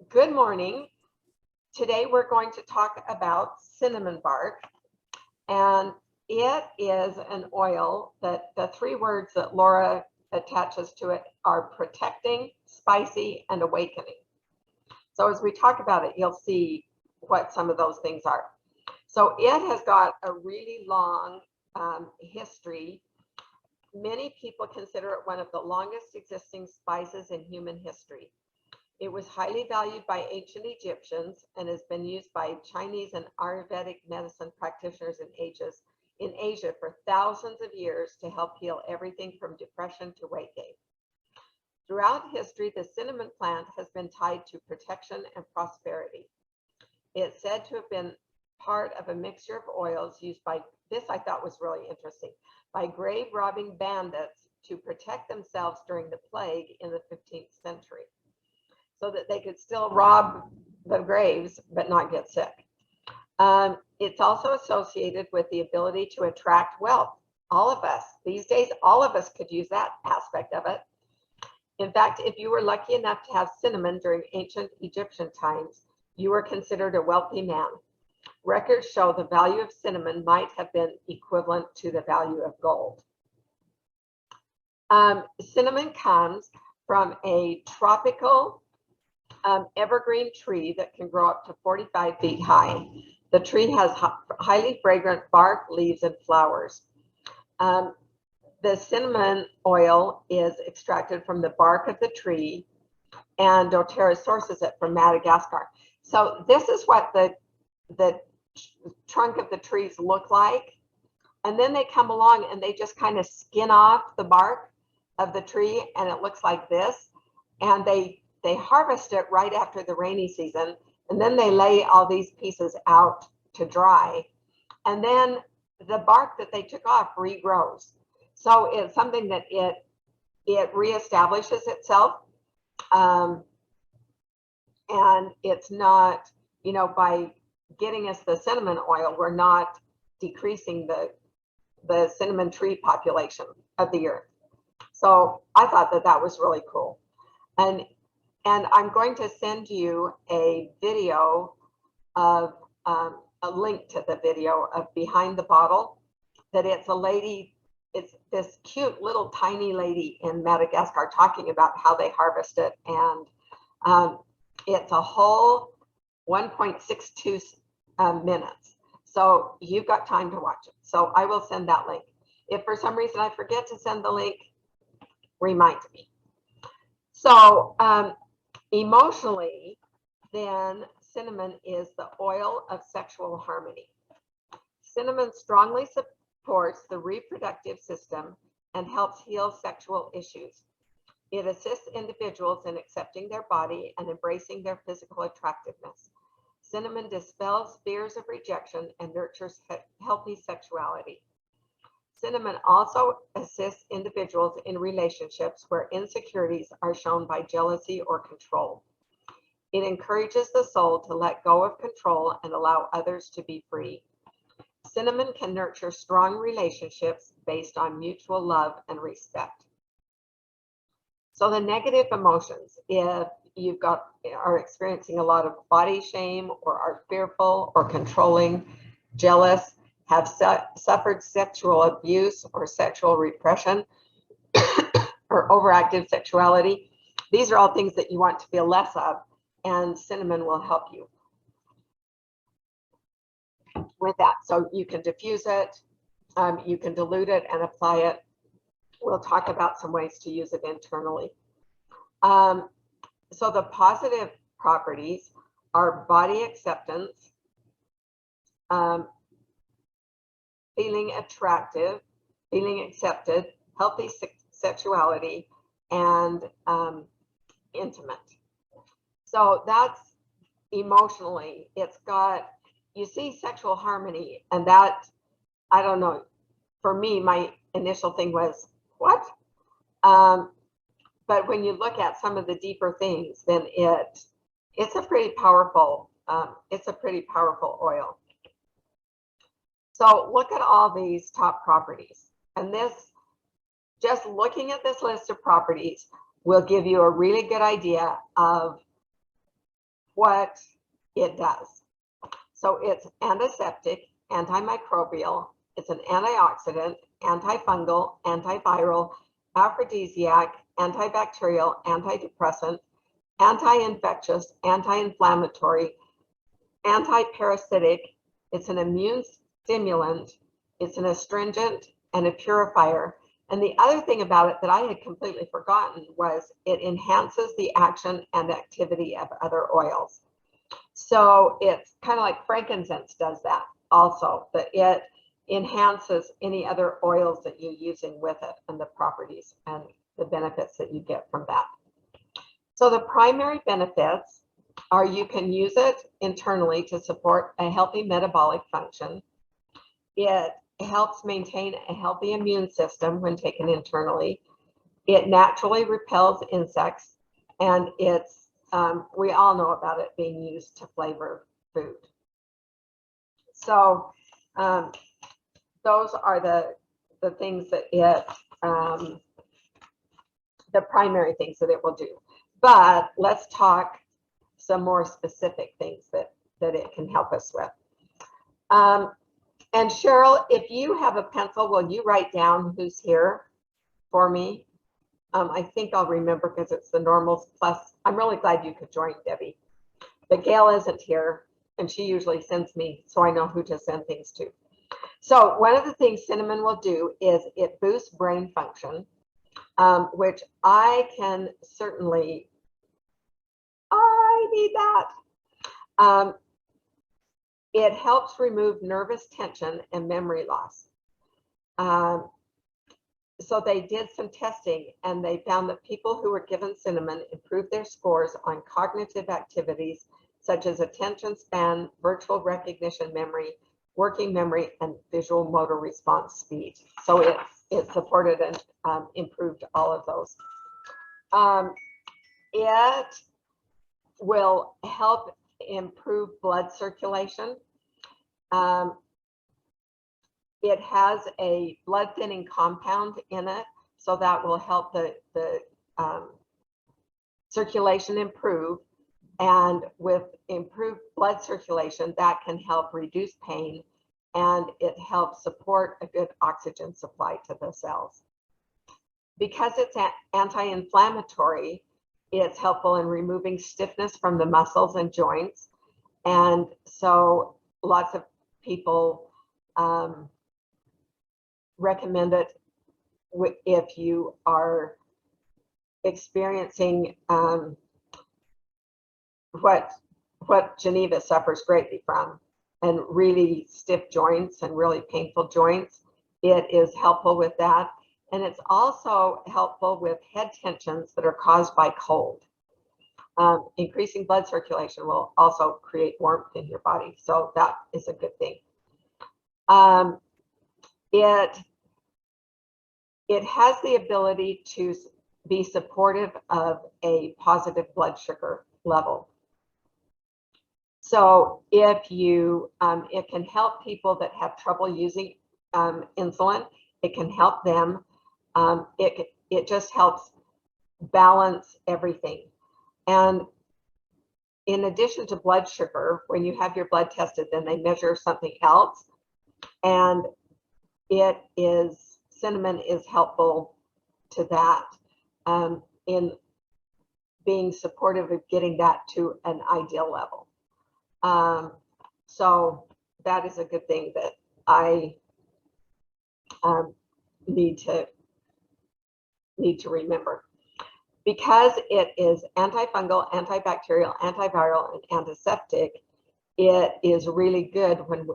Good morning. Today we're going to talk about cinnamon bark, and it is an oil that the three words that Laura attaches to it are protecting, spicy, and awakening. So as we talk about it, you'll see what some of those things are. So it has got a really long history. Many people consider it one of the longest existing spices in human history. It was highly valued by ancient Egyptians and has been used by Chinese and Ayurvedic medicine practitioners in Asia for thousands of years to help heal everything from depression to weight gain. Throughout history, the cinnamon plant has been tied to protection and prosperity. It's said to have been part of a mixture of oils used by, this I thought was really interesting, by grave robbing bandits to protect themselves during the plague in the 15th century, so that they could still rob the graves but not get sick. It's also associated with the ability to attract wealth. All of us, these days, all of us could use that aspect of it. In fact, if you were lucky enough to have cinnamon during ancient Egyptian times, you were considered a wealthy man. Records show the value of cinnamon might have been equivalent to the value of gold. Cinnamon comes from a tropical evergreen tree that can grow up to 45 feet high. The tree has highly fragrant bark, leaves, and flowers. The cinnamon oil is extracted from the bark of the tree, and doTerra sources it from Madagascar. So this is what the trunk of the trees look like. And then they come along and they just kind of skin off the bark of the tree, and it looks like this. And they harvest it right after the rainy season, and then they lay all these pieces out to dry. And then the bark that they took off regrows. So it's something that it reestablishes itself. And it's not, by getting us the cinnamon oil, we're not decreasing the cinnamon tree population of the earth. So I thought that was really cool. And I'm going to send you a video of a link to the video of behind the bottle, that it's a lady, it's this cute little tiny lady in Madagascar talking about how they harvest it. And it's a whole 1.62 minutes. So you've got time to watch it. So I will send that link. If for some reason I forget to send the link, remind me. So emotionally, then cinnamon is the oil of sexual harmony. Cinnamon strongly supports the reproductive system and helps heal sexual issues. It assists individuals in accepting their body and embracing their physical attractiveness. Cinnamon dispels fears of rejection and nurtures healthy sexuality. Cinnamon also assists individuals in relationships where insecurities are shown by jealousy or control. It encourages the soul to let go of control and allow others to be free. Cinnamon can nurture strong relationships based on mutual love and respect. So the negative emotions, if you've are experiencing a lot of body shame, or are fearful or controlling, jealous, have suffered sexual abuse or sexual repression, or overactive sexuality, these are all things that you want to feel less of, and cinnamon will help you with that. So you can diffuse it, you can dilute it and apply it. We'll talk about some ways to use it internally. So the positive properties are body acceptance, feeling attractive, feeling accepted, healthy sexuality, and intimate. So that's emotionally, it's got, you see sexual harmony, and that, I don't know, for me, my initial thing was, what? But when you look at some of the deeper things, then it's a pretty powerful oil. So look at all these top properties, and this, just looking at this list of properties will give you a really good idea of what it does. So it's antiseptic, antimicrobial, it's an antioxidant, antifungal, antiviral, aphrodisiac, antibacterial, antidepressant, anti-infectious, anti-inflammatory, anti-parasitic, it's an immune stimulant, it's an astringent and a purifier. And the other thing about it that I had completely forgotten was it enhances the action and activity of other oils. So it's kind of like frankincense does that also, that it enhances any other oils that you're using with it and the properties and the benefits that you get from that. So the primary benefits are you can use it internally to support a healthy metabolic function. It helps maintain a healthy immune system when taken internally. It naturally repels insects, and it's we all know about it being used to flavor food. So those are the things that it the primary things that it will do. But let's talk some more specific things that it can help us with. And Cheryl, if you have a pencil, will you write down who's here for me? I think I'll remember because it's the normals plus. I'm really glad you could join, Debbie. But Gail isn't here, and she usually sends me, so I know who to send things to. So one of the things cinnamon will do is it boosts brain function, which I can certainly, I need that. It helps remove nervous tension and memory loss. So they did some testing and they found that people who were given cinnamon improved their scores on cognitive activities such as attention span, virtual recognition memory, working memory, and visual motor response speed. So it supported and improved all of those. It will help improve blood circulation. It has a blood thinning compound in it, so that will help the circulation improve. And with improved blood circulation, that can help reduce pain, and it helps support a good oxygen supply to the cells. Because it's anti-inflammatory, it's helpful in removing stiffness from the muscles and joints. And so lots of people recommend it if you are experiencing what Geneva suffers greatly from, and really stiff joints and really painful joints. It is helpful with that. And it's also helpful with head tensions that are caused by cold. Increasing blood circulation will also create warmth in your body. So that is a good thing. It has the ability to be supportive of a positive blood sugar level. So if you, it can help people that have trouble using insulin. It can help them. It just helps balance everything. And in addition to blood sugar, when you have your blood tested, then they measure something else. And cinnamon is helpful to that in being supportive of getting that to an ideal level. So that is a good thing that I need to remember. Because it is antifungal, antibacterial, antiviral, and antiseptic, it is really good when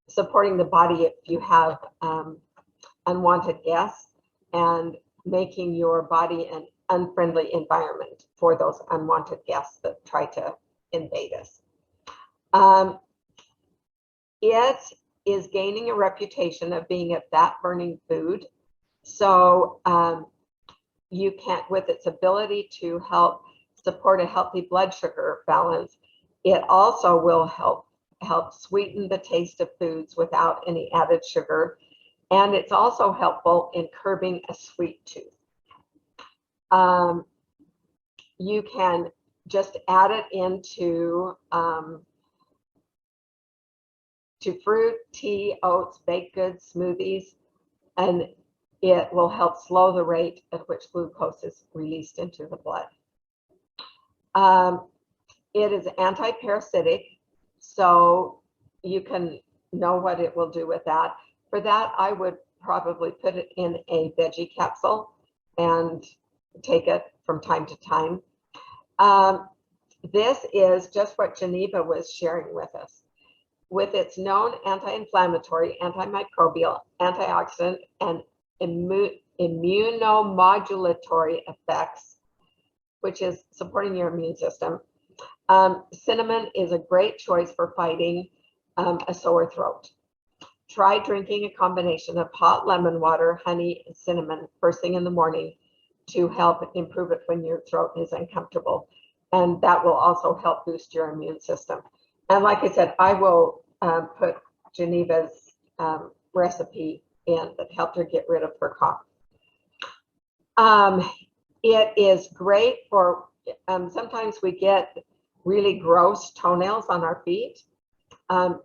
supporting the body if you have unwanted guests, and making your body an unfriendly environment for those unwanted guests that try to invade us. It is gaining a reputation of being a fat-burning food. So you can, with its ability to help support a healthy blood sugar balance, it also will help sweeten the taste of foods without any added sugar. And it's also helpful in curbing a sweet tooth. You can just add it into to fruit, tea, oats, baked goods, smoothies, and it will help slow the rate at which glucose is released into the blood. It is anti-parasitic, so you can know what it will do with that. For that, I would probably put it in a veggie capsule and take it from time to time. This is just what Geneva was sharing with us. With its known anti-inflammatory, antimicrobial, antioxidant, and immunomodulatory effects, which is supporting your immune system, cinnamon is a great choice for fighting a sore throat. Try drinking a combination of hot lemon water, honey, and cinnamon first thing in the morning to help improve it when your throat is uncomfortable. And that will also help boost your immune system. And like I said, I will put Geneva's recipe in that helped her get rid of her cough. It is great for, sometimes we get really gross toenails on our feet.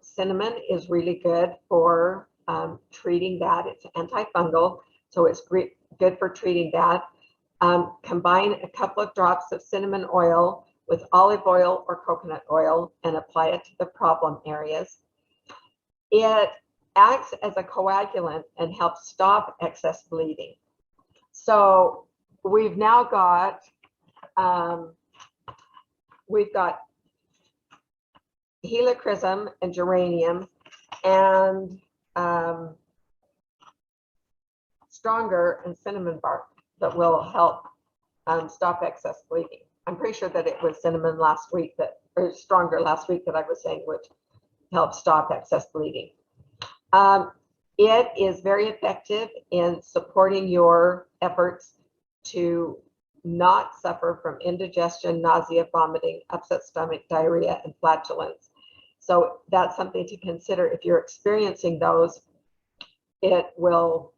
Cinnamon is really good for treating that. It's antifungal, so it's good for treating that. Combine a couple of drops of cinnamon oil with olive oil or coconut oil and apply it to the problem areas. It acts as a coagulant and helps stop excess bleeding. So we've now got, we've got helichrysum and geranium and stronger and cinnamon bark that will help stop excess bleeding. I'm pretty sure that it was cinnamon last week that, or stronger last week that I was saying would help stop excess bleeding. It is very effective in supporting your efforts to not suffer from indigestion, nausea, vomiting, upset stomach, diarrhea, and flatulence. So that's something to consider. If you're experiencing those, it will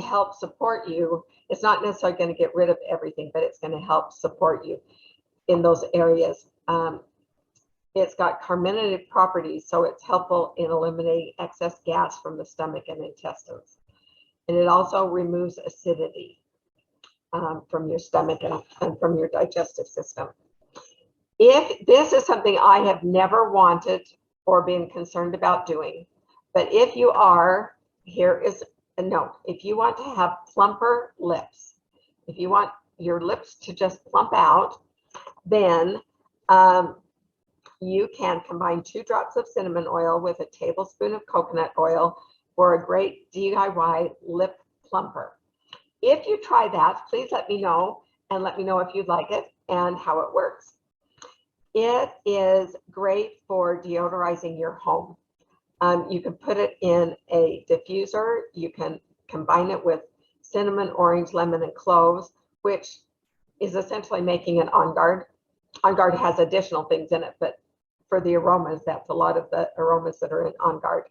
help support you. It's not necessarily going to get rid of everything, but it's going to help support you in those areas. It's got carminative properties, so it's helpful in eliminating excess gas from the stomach and intestines. And it also removes acidity from your stomach and from your digestive system. If this is something I have never wanted or been concerned about doing, but if you are, here is a note. If you want to have plumper lips, if you want your lips to just plump out, then you can combine 2 drops of cinnamon oil with a tablespoon of coconut oil for a great DIY lip plumper. If you try that, please let me know, and let me know if you'd like it and how it works. It is great for deodorizing your home. You can put it in a diffuser. You can combine it with cinnamon, orange, lemon, and cloves, which is essentially making an On Guard. On Guard has additional things in it, but for the aromas, that's a lot of the aromas that are in On Guard.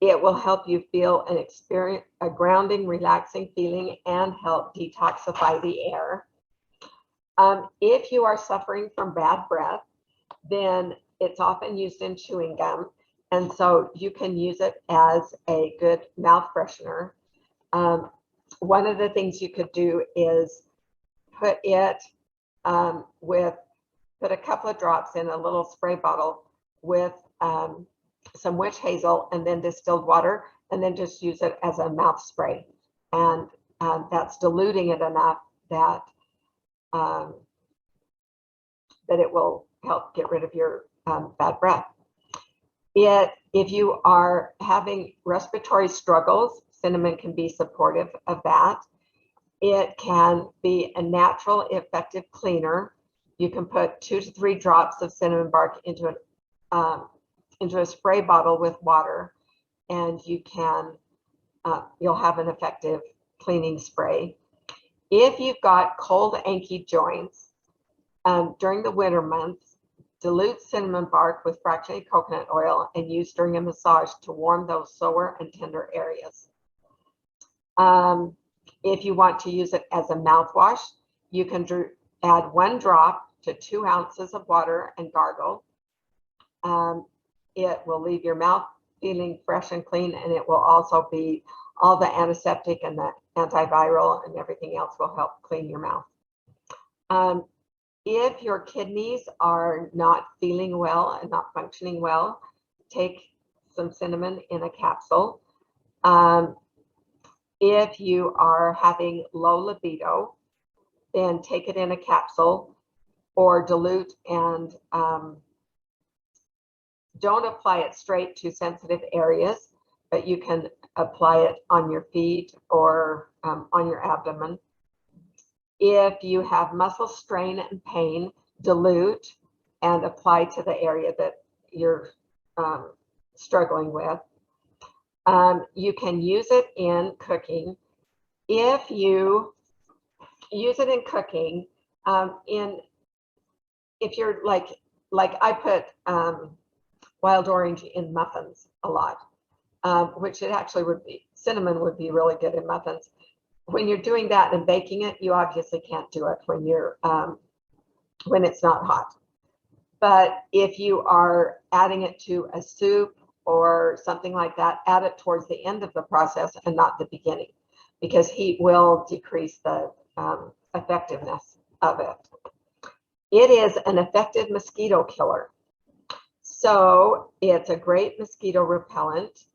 It will help you feel and experience a grounding, relaxing feeling and help detoxify the air. If you are suffering from bad breath, then it's often used in chewing gum. And so you can use it as a good mouth freshener. One of the things you could do is put it put a couple of drops in a little spray bottle with some witch hazel and then distilled water, and then just use it as a mouth spray. And that's diluting it enough that that it will help get rid of your bad breath. If you are having respiratory struggles, cinnamon can be supportive of that. It can be a natural, effective cleaner. You can put 2 to 3 drops of cinnamon bark into a spray bottle with water, and you can you'll have an effective cleaning spray. If you've got cold, achy joints during the winter months, dilute cinnamon bark with fractionated coconut oil and use during a massage to warm those sore and tender areas. If you want to use it as a mouthwash, you can add 1 drop to 2 ounces of water and gargle. It will leave your mouth feeling fresh and clean, and it will also be all the antiseptic and the antiviral and everything else will help clean your mouth. If your kidneys are not feeling well and not functioning well, take some cinnamon in a capsule. If you are having low libido, then take it in a capsule or dilute, and don't apply it straight to sensitive areas, but you can apply it on your feet or on your abdomen. If you have muscle strain and pain, dilute and apply to the area that you're struggling with. You can use it in cooking. If you use it in cooking, if you're like I put wild orange in muffins a lot, which it actually would be, cinnamon would be really good in muffins. When you're doing that and baking it, you obviously can't do it when you're when it's not hot. But if you are adding it to a soup or something like that, add it towards the end of the process and not the beginning, because heat will decrease the effectiveness of it. It is an effective mosquito killer. So it's a great mosquito repellent.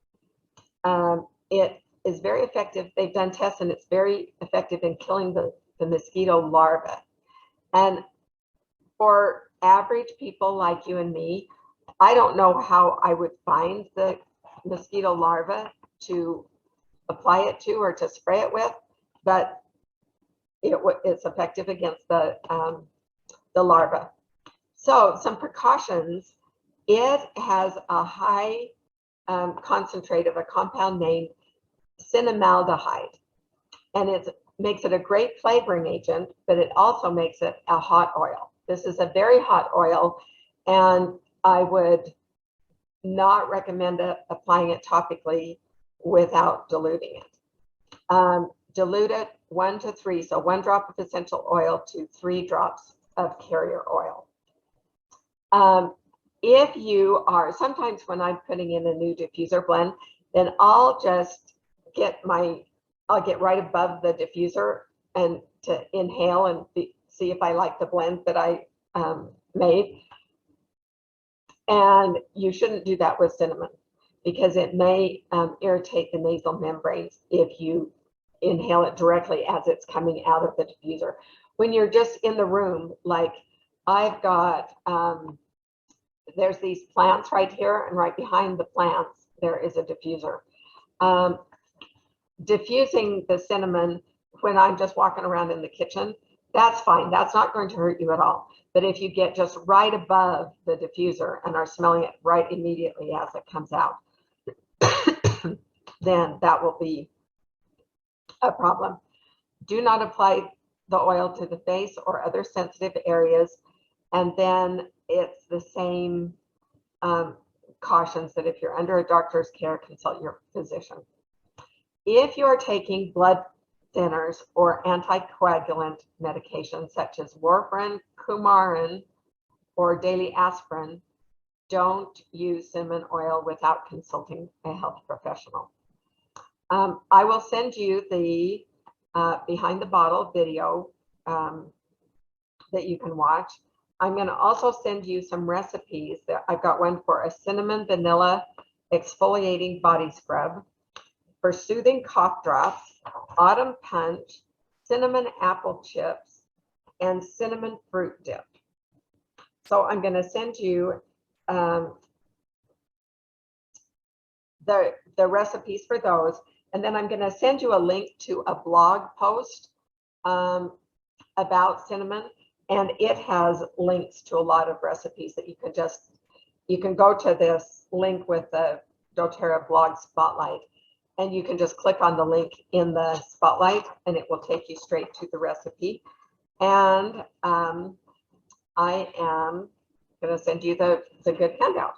It is very effective. They've done tests and it's very effective in killing the mosquito larvae. And for average people like you and me, I don't know how I would find the mosquito larva to apply it to or to spray it with, but it's effective against the larva. So some precautions. It has a high concentrate of a compound named cinnamaldehyde, and it makes it a great flavoring agent, but it also makes it a hot oil. This is a very hot oil, and I would not recommend applying it topically without diluting it. Dilute it 1 to 3, so 1 drop of essential oil to 3 drops of carrier oil. If you are, sometimes when I'm putting in a new diffuser blend, then I'll just I'll get right above the diffuser and to inhale and see if I like the blend that I made. And you shouldn't do that with cinnamon because it may irritate the nasal membranes if you inhale it directly as it's coming out of the diffuser. When you're just in the room, like I've got, there's these plants right here, and right behind the plants, there is a diffuser. Diffusing the cinnamon when I'm just walking around in the kitchen, that's fine. That's not going to hurt you at all. But if you get just right above the diffuser and are smelling it right immediately as it comes out, then that will be a problem. Do not apply the oil to the face or other sensitive areas. And then it's the same cautions that if you're under a doctor's care, consult your physician. If you're taking blood thinners or anticoagulant medications such as warfarin, coumarin, or daily aspirin, don't use cinnamon oil without consulting a health professional. I will send you the behind the bottle video that you can watch. I'm going to also send you some recipes. I've got one for a cinnamon vanilla exfoliating body scrub, for soothing cough drops, autumn punch, cinnamon apple chips, and cinnamon fruit dip. So I'm going to send you the recipes for those, and then I'm going to send you a link to a blog post about cinnamon, and it has links to a lot of recipes that you can go to this link with the doTerra blog spotlight, and you can just click on the link in the spotlight and it will take you straight to the recipe. And I am going to send you the good handout.